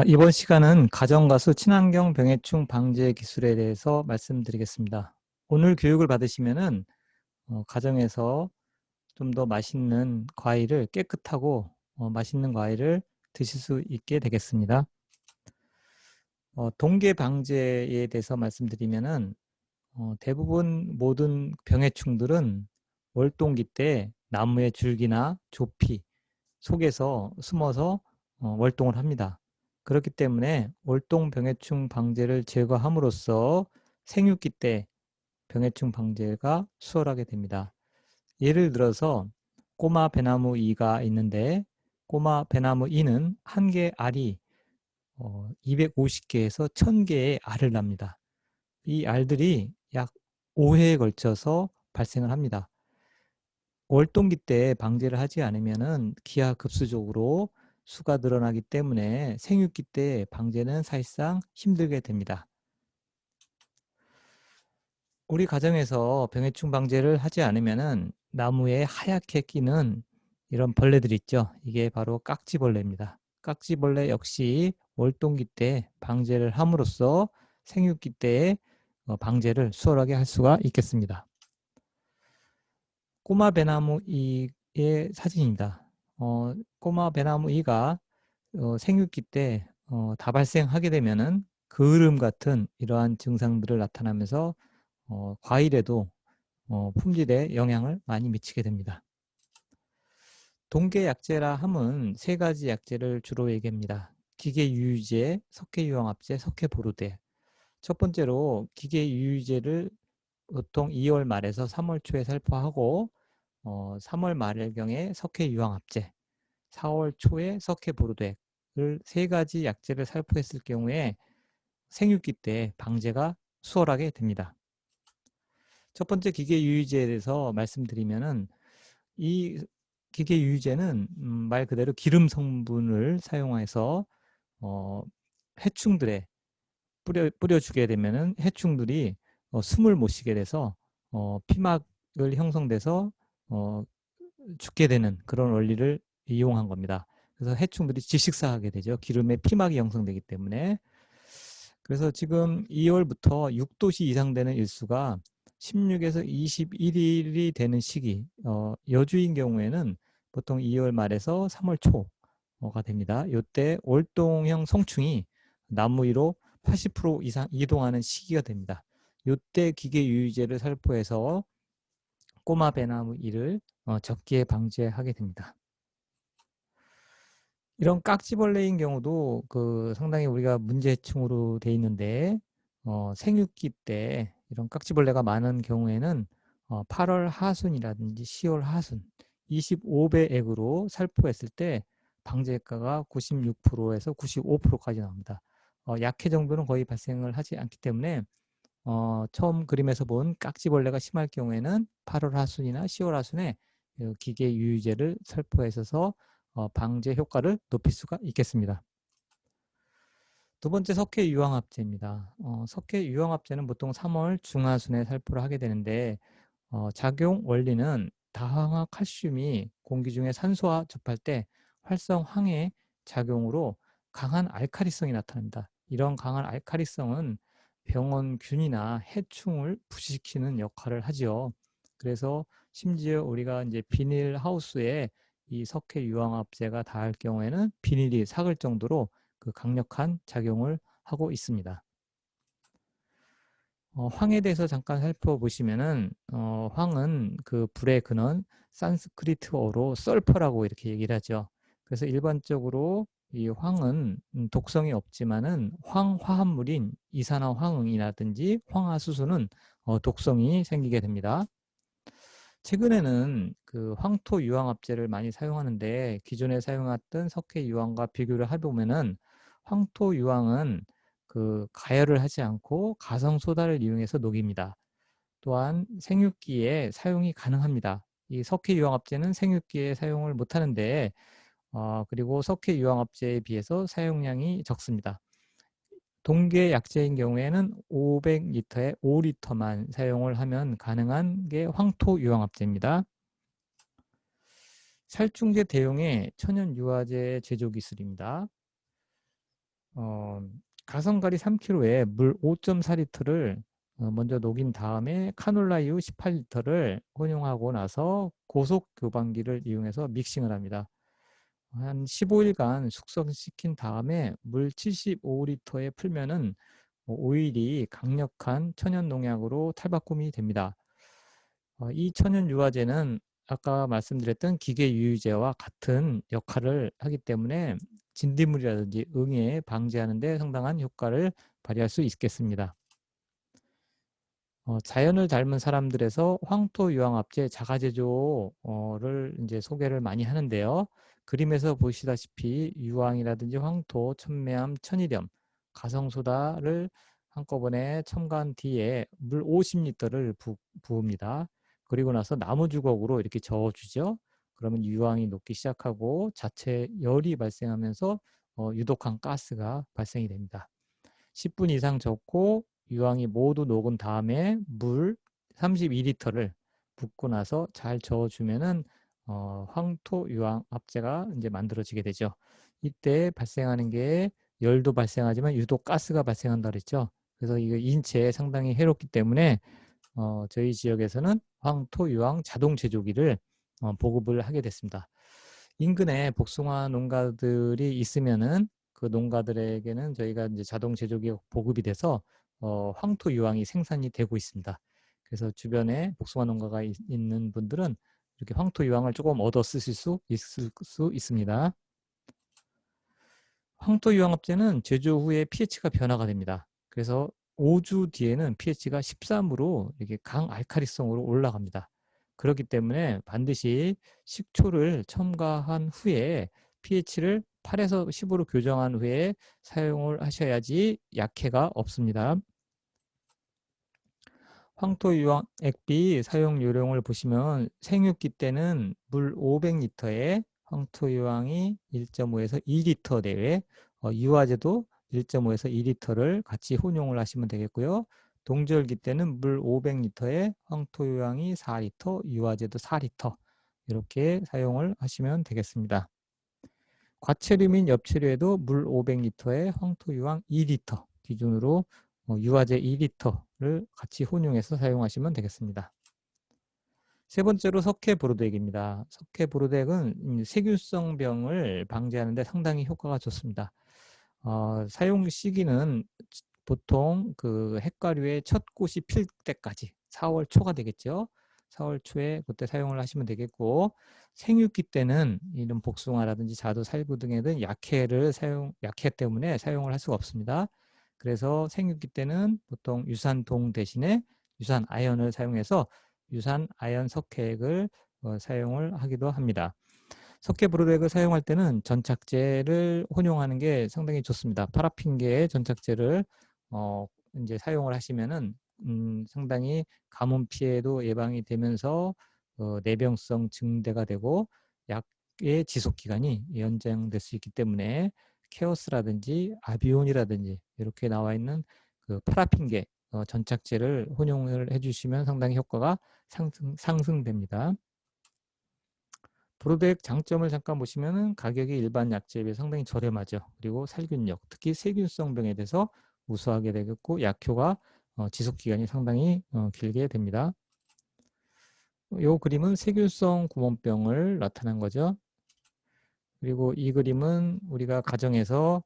이번 시간은 가정가수 친환경 병해충 방제 기술에 대해서 말씀드리겠습니다. 오늘 교육을 받으시면은 가정에서 좀 더 맛있는 과일을 깨끗하고 맛있는 과일을 드실 수 있게 되겠습니다. 동계 방제에 대해서 말씀드리면은 대부분 모든 병해충들은 월동기 때 나무의 줄기나 조피 속에서 숨어서 월동을 합니다. 그렇기 때문에 월동 병해충 방제를 제거함으로써 생육기 때 병해충 방제가 수월하게 됩니다. 예를 들어서 꼬마 배나무 이가 있는데 꼬마 배나무 이는 한 개 알이 250개에서 1000개의 알을 납니다. 이 알들이 약 5회에 걸쳐서 발생을 합니다. 월동기 때 방제를 하지 않으면은 기하급수적으로 수가 늘어나기 때문에 생육기 때 방제는 사실상 힘들게 됩니다. 우리 가정에서 병해충 방제를 하지 않으면은 나무에 하얗게 끼는 이런 벌레들 있죠. 이게 바로 깍지벌레입니다. 깍지벌레 역시 월동기 때 방제를 함으로써 생육기 때에 방제를 수월하게 할 수가 있겠습니다. 꼬마 배나무 이의 사진입니다. 꼬마 배나무 이가 생육기 때 다 발생하게 되면은 그을음 같은 이러한 증상들을 나타나면서 과일에도 품질에 영향을 많이 미치게 됩니다. 동계 약제라 함은 세 가지 약제를 주로 얘기합니다. 기계유유제, 석회유황합제, 석회보루제. 첫 번째로 기계유유제를 보통 2월 말에서 3월 초에 살포하고 3월 말경에 석회유황합제, 4월 초에 석회보루덱을 세 가지 약제를 살포했을 경우에 생육기 때 방제가 수월하게 됩니다. 첫 번째 기계유유제에 대해서 말씀드리면은 이 기계유유제는 말 그대로 기름 성분을 사용해서 해충들에 뿌려주게 되면은 해충들이 숨을 못 쉬게 돼서 피막을 형성돼서 죽게 되는 그런 원리를 이용한 겁니다. 그래서 해충들이 질식사하게 되죠. 기름에 피막이 형성되기 때문에. 그래서 지금 2월부터 6도씨 이상 되는 일수가 16에서 21일이 되는 시기, 여주인 경우에는 보통 2월 말에서 3월 초가 됩니다. 이때 월동형 성충이 나무 위로 80% 이상 이동하는 시기가 됩니다. 이때 기계유유제를 살포해서 꼬마 배나무 이를 적기에 방지하게 됩니다. 이런 깍지벌레인 경우도 상당히 우리가 문제충으로 돼 있는데 생육기 때 이런 깍지벌레가 많은 경우에는 8월 하순이라든지 10월 하순 25배 액으로 살포했을 때 방제가가 96%에서 95%까지 나옵니다. 약해 정도는 거의 발생을 하지 않기 때문에 처음 그림에서 본 깍지벌레가 심할 경우에는 8월 하순이나 10월 하순에 기계 유유제를 살포해서 방제 효과를 높일 수가 있겠습니다. 두 번째 석회 유황합제입니다. 석회 유황합제는 보통 3월 중하순에 살포를 하게 되는데 작용 원리는 다항화 칼슘이 공기 중에 산소와 접할 때 활성항해 작용으로 강한 알카리성이 나타납니다. 이런 강한 알카리성은 병원균이나 해충을 부식시키는 역할을 하지요. 그래서 심지어 우리가 이제 비닐 하우스에 이 석회 유황합제가 닿을 경우에는 비닐이 삭을 정도로 그 강력한 작용을 하고 있습니다. 황에 대해서 잠깐 살펴보시면은 황은 그 불의 근원 산스크리트어로 설퍼라고 이렇게 얘기를 하죠. 그래서 일반적으로 이 황은 독성이 없지만은 황화합물인 이산화황응이라든지 황화수소는 독성이 생기게 됩니다. 최근에는 그 황토 유황합제를 많이 사용하는데 기존에 사용했던 석회 유황과 비교를 해보면은 황토 유황은 그 가열을 하지 않고 가성 소다를 이용해서 녹입니다. 또한 생육기에 사용이 가능합니다. 이 석회 유황합제는 생육기에 사용을 못하는데 그리고 석회 유황합제에 비해서 사용량이 적습니다. 동계 약제인 경우에는 500리터에 5리터만 사용을 하면 가능한 게 황토 유황합제입니다. 살충제 대용의 천연 유화제 제조 기술입니다. 어, 가성가리 3kg에 물 5.4리터를 먼저 녹인 다음에 카놀라유 18리터를 혼용하고 나서 고속 교반기를 이용해서 믹싱을 합니다. 한 15일간 숙성시킨 다음에 물 75리터에 풀면은 오일이 강력한 천연 농약으로 탈바꿈이 됩니다. 이 천연 유화제는 아까 말씀드렸던 기계 유유제와 같은 역할을 하기 때문에 진딧물이라든지 응애 방지하는 데 상당한 효과를 발휘할 수 있겠습니다. 자연을 닮은 사람들에서 황토유황합제 자가제조를 이제 소개를 많이 하는데요. 그림에서 보시다시피 유황이라든지 황토, 천매암, 천일염, 가성소다를 한꺼번에 첨가한 뒤에 물 50리터를 부읍니다. 그리고 나서 나무 주걱으로 이렇게 저어주죠. 그러면 유황이 녹기 시작하고 자체 열이 발생하면서 유독한 가스가 발생이 됩니다. 10분 이상 젓고 유황이 모두 녹은 다음에 물 32리터를 붓고 나서 잘 저어주면은 황토 유황 합제가 이제 만들어지게 되죠. 이때 발생하는 게 열도 발생하지만 유독 가스가 발생한다 그랬죠. 그래서 이거 인체에 상당히 해롭기 때문에 저희 지역에서는 황토 유황 자동 제조기를 보급을 하게 됐습니다. 인근에 복숭아 농가들이 있으면은 그 농가들에게는 저희가 이제 자동 제조기 보급이 돼서 황토 유황이 생산이 되고 있습니다. 그래서 주변에 복숭아 농가가 있는 분들은 이렇게 황토 유황을 조금 얻어 쓰실 수 있습니다. 황토 유황합제는 제조 후에 pH가 변화가 됩니다. 그래서 5주 뒤에는 pH가 13으로 이렇게 강알칼리성으로 올라갑니다. 그렇기 때문에 반드시 식초를 첨가한 후에 pH를 8에서 10으로 교정한 후에 사용을 하셔야지 약해가 없습니다. 황토유황액비 사용 요령을 보시면 생육기 때는 물 500리터에 황토유황이 1.5에서 2리터 내외, 유화제도 1.5에서 2리터를 같이 혼용을 하시면 되겠고요. 동절기 때는 물 500리터에 황토유황이 4리터, 유화제도 4리터 이렇게 사용을 하시면 되겠습니다. 과체류 및 엽체류에도 물 500리터에 황토유황 2리터 기준으로 유화제 2리터를 같이 혼용해서 사용하시면 되겠습니다. 세 번째로 석회보로덱입니다. 석회보로덱은 세균성병을 방지하는 데 상당히 효과가 좋습니다. 사용 시기는 보통 그 핵과류의 첫 꽃이 필 때까지 4월 초가 되겠죠. 4월 초에 그때 사용을 하시면 되겠고, 생육기 때는 이런 복숭아라든지 자두, 살구 등에는 약해 때문에 사용을 할 수가 없습니다. 그래서 생육기 때는 보통 유산동 대신에 유산 아연을 사용해서 유산 아연 석회액을 사용을 하기도 합니다. 석회 브로덱을 사용할 때는 전착제를 혼용하는 게 상당히 좋습니다. 파라핀계의 전착제를 이제 사용을 하시면은 상당히 가뭄 피해도 예방이 되면서 내병성 증대가 되고 약의 지속 기간이 연장될 수 있기 때문에 케오스라든지 아비온이라든지 이렇게 나와 있는 그 파라핀계 전착제를 혼용을 해주시면 상당히 효과가 상승됩니다. 브로덱 장점을 잠깐 보시면은 가격이 일반 약제에 비해 상당히 저렴하죠. 그리고 살균력, 특히 세균성 병에 대해서 우수하게 되겠고 약효가 지속 기간이 상당히 길게 됩니다. 이 그림은 세균성 구몬병을 나타낸 거죠. 그리고 이 그림은 우리가 가정에서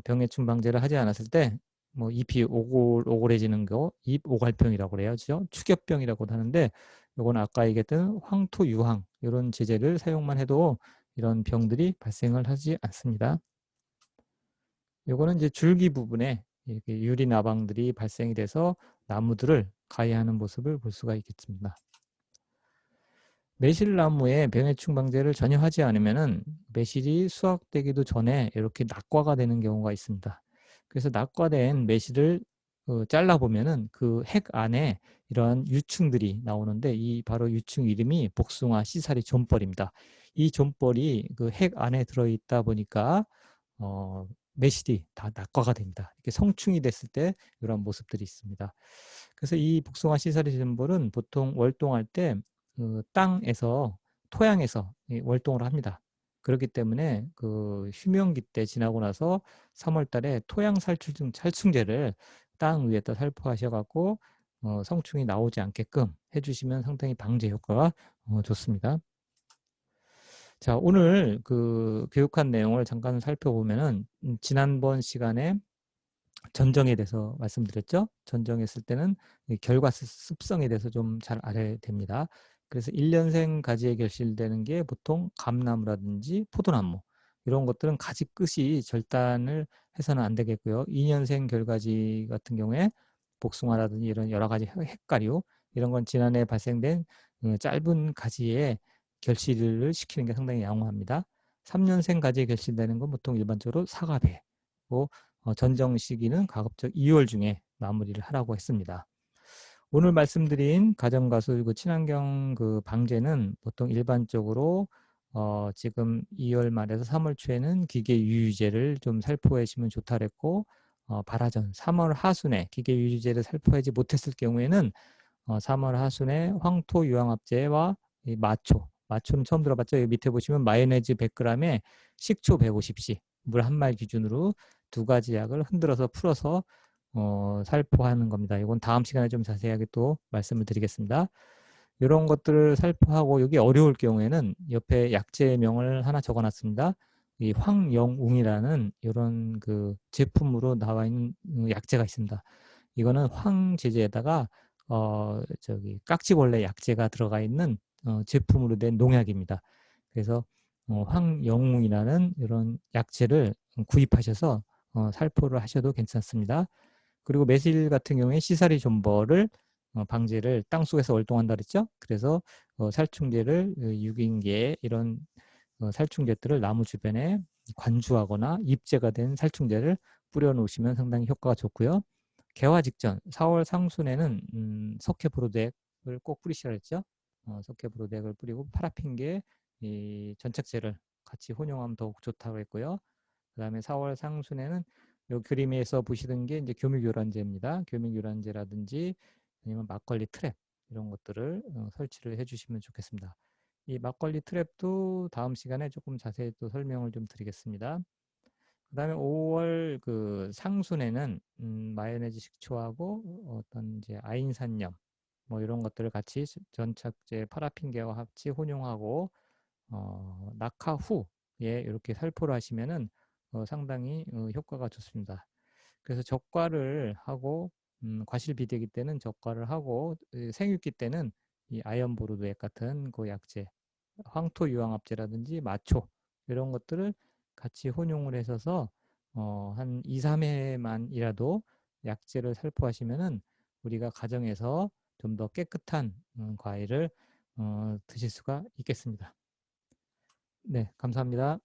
병해충 방제를 하지 않았을 때 뭐 잎이 오골해지는 거, 잎 오갈병이라고 그래요. 추격병이라고도 하는데 요건 아까 얘기했던 황토 유황 이런 제제를 사용만 해도 이런 병들이 발생을 하지 않습니다. 요거는 이제 줄기 부분에 이렇게 유리나방들이 발생이 돼서 나무들을 가해하는 모습을 볼 수가 있겠습니다. 매실나무에 병해충 방제를 전혀 하지 않으면은 매실이 수확되기도 전에 이렇게 낙과가 되는 경우가 있습니다. 그래서 낙과된 매실을 잘라보면은 그 핵 안에 이러한 유충들이 나오는데 이 바로 유충 이름이 복숭아 씨살이 존벌입니다. 이 존벌이 그 핵 안에 들어있다 보니까 매실이 다 낙과가 됩니다. 이렇게 성충이 됐을 때 이런 모습들이 있습니다. 그래서 이 복숭아 씨살이 존벌은 보통 월동할 때 그 땅에서 토양에서 월동을 합니다. 그렇기 때문에 그 휴명기 때 지나고 나서 3월 달에 토양 살충제를 땅 위에다 살포하셔 갖고 성충이 나오지 않게끔 해주시면 상당히 방제 효과가 좋습니다. 자, 오늘 그 교육한 내용을 잠깐 살펴보면은 지난번 시간에 전정에 대해서 말씀드렸죠. 전정했을 때는 결과 습성에 대해서 좀 잘 알아야 됩니다. 그래서 1년생 가지에 결실되는 게 보통 감나무라든지 포도나무 이런 것들은 가지 끝이 절단을 해서는 안 되겠고요. 2년생 결가지 같은 경우에 복숭아라든지 이런 여러 가지 핵가류 이런 건 지난해 발생된 짧은 가지에 결실을 시키는 게 상당히 양호합니다. 3년생 가지에 결실되는 건 보통 일반적으로 사과배, 전정 시기는 가급적 2월 중에 마무리를 하라고 했습니다. 오늘 말씀드린 가정가수 그 친환경 그 방제는 보통 일반적으로 지금 2월 말에서 3월 초에는 기계 유유제를 좀 살포해 주시면 좋다 그랬고 발화전 3월 하순에 기계 유유제를 살포하지 못했을 경우에는 3월 하순에 황토 유황합제와 이 마초는 처음 들어봤죠? 여기 밑에 보시면 마요네즈 100g에 식초 150cc 물 한 말 기준으로 두 가지 약을 흔들어서 풀어서 살포하는 겁니다. 이건 다음 시간에 좀 자세하게 또 말씀을 드리겠습니다. 이런 것들을 살포하고 여기 어려울 경우에는 옆에 약제명을 하나 적어놨습니다. 이 황영웅이라는 이런 그 제품으로 나와 있는 약제가 있습니다. 이거는 황제제에다가 깍지벌레 약제가 들어가 있는 제품으로 된 농약입니다. 그래서 황영웅이라는 이런 약제를 구입하셔서 살포를 하셔도 괜찮습니다. 그리고 매실 같은 경우에 시사리 존버를 방제를 땅속에서 월동한다 그랬죠. 그래서 살충제를 유기인계 이런 살충제들을 나무 주변에 관주하거나 입제가 된 살충제를 뿌려 놓으시면 상당히 효과가 좋고요. 개화 직전 4월 상순에는 석회브로덱을 꼭 뿌리시라 했죠. 석회브로덱을 뿌리고 파라핀계 이 전착제를 같이 혼용하면 더욱 좋다고 했고요. 그 다음에 4월 상순에는 요 그림에서 보시던 게 이제 교미교란제입니다. 교미교란제라든지 아니면 막걸리 트랩 이런 것들을 설치를 해주시면 좋겠습니다. 이 막걸리 트랩도 다음 시간에 조금 자세히 또 설명을 좀 드리겠습니다. 그 다음에 5월 그 상순에는 마요네즈 식초하고 어떤 이제 아인산염 뭐 이런 것들을 같이 전착제 파라핀계와 같이 혼용하고 낙하 후에 이렇게 살포를 하시면은 상당히 효과가 좋습니다. 그래서 적과를 하고 과실비대기 때는 적과를 하고 생육기 때는 이 아연보르도액 같은 그 약제, 황토유황합제라든지 마초 이런 것들을 같이 혼용을 해서서 한 2, 3회만이라도 약제를 살포하시면은 우리가 가정에서 좀 더 깨끗한 과일을 드실 수가 있겠습니다. 네, 감사합니다.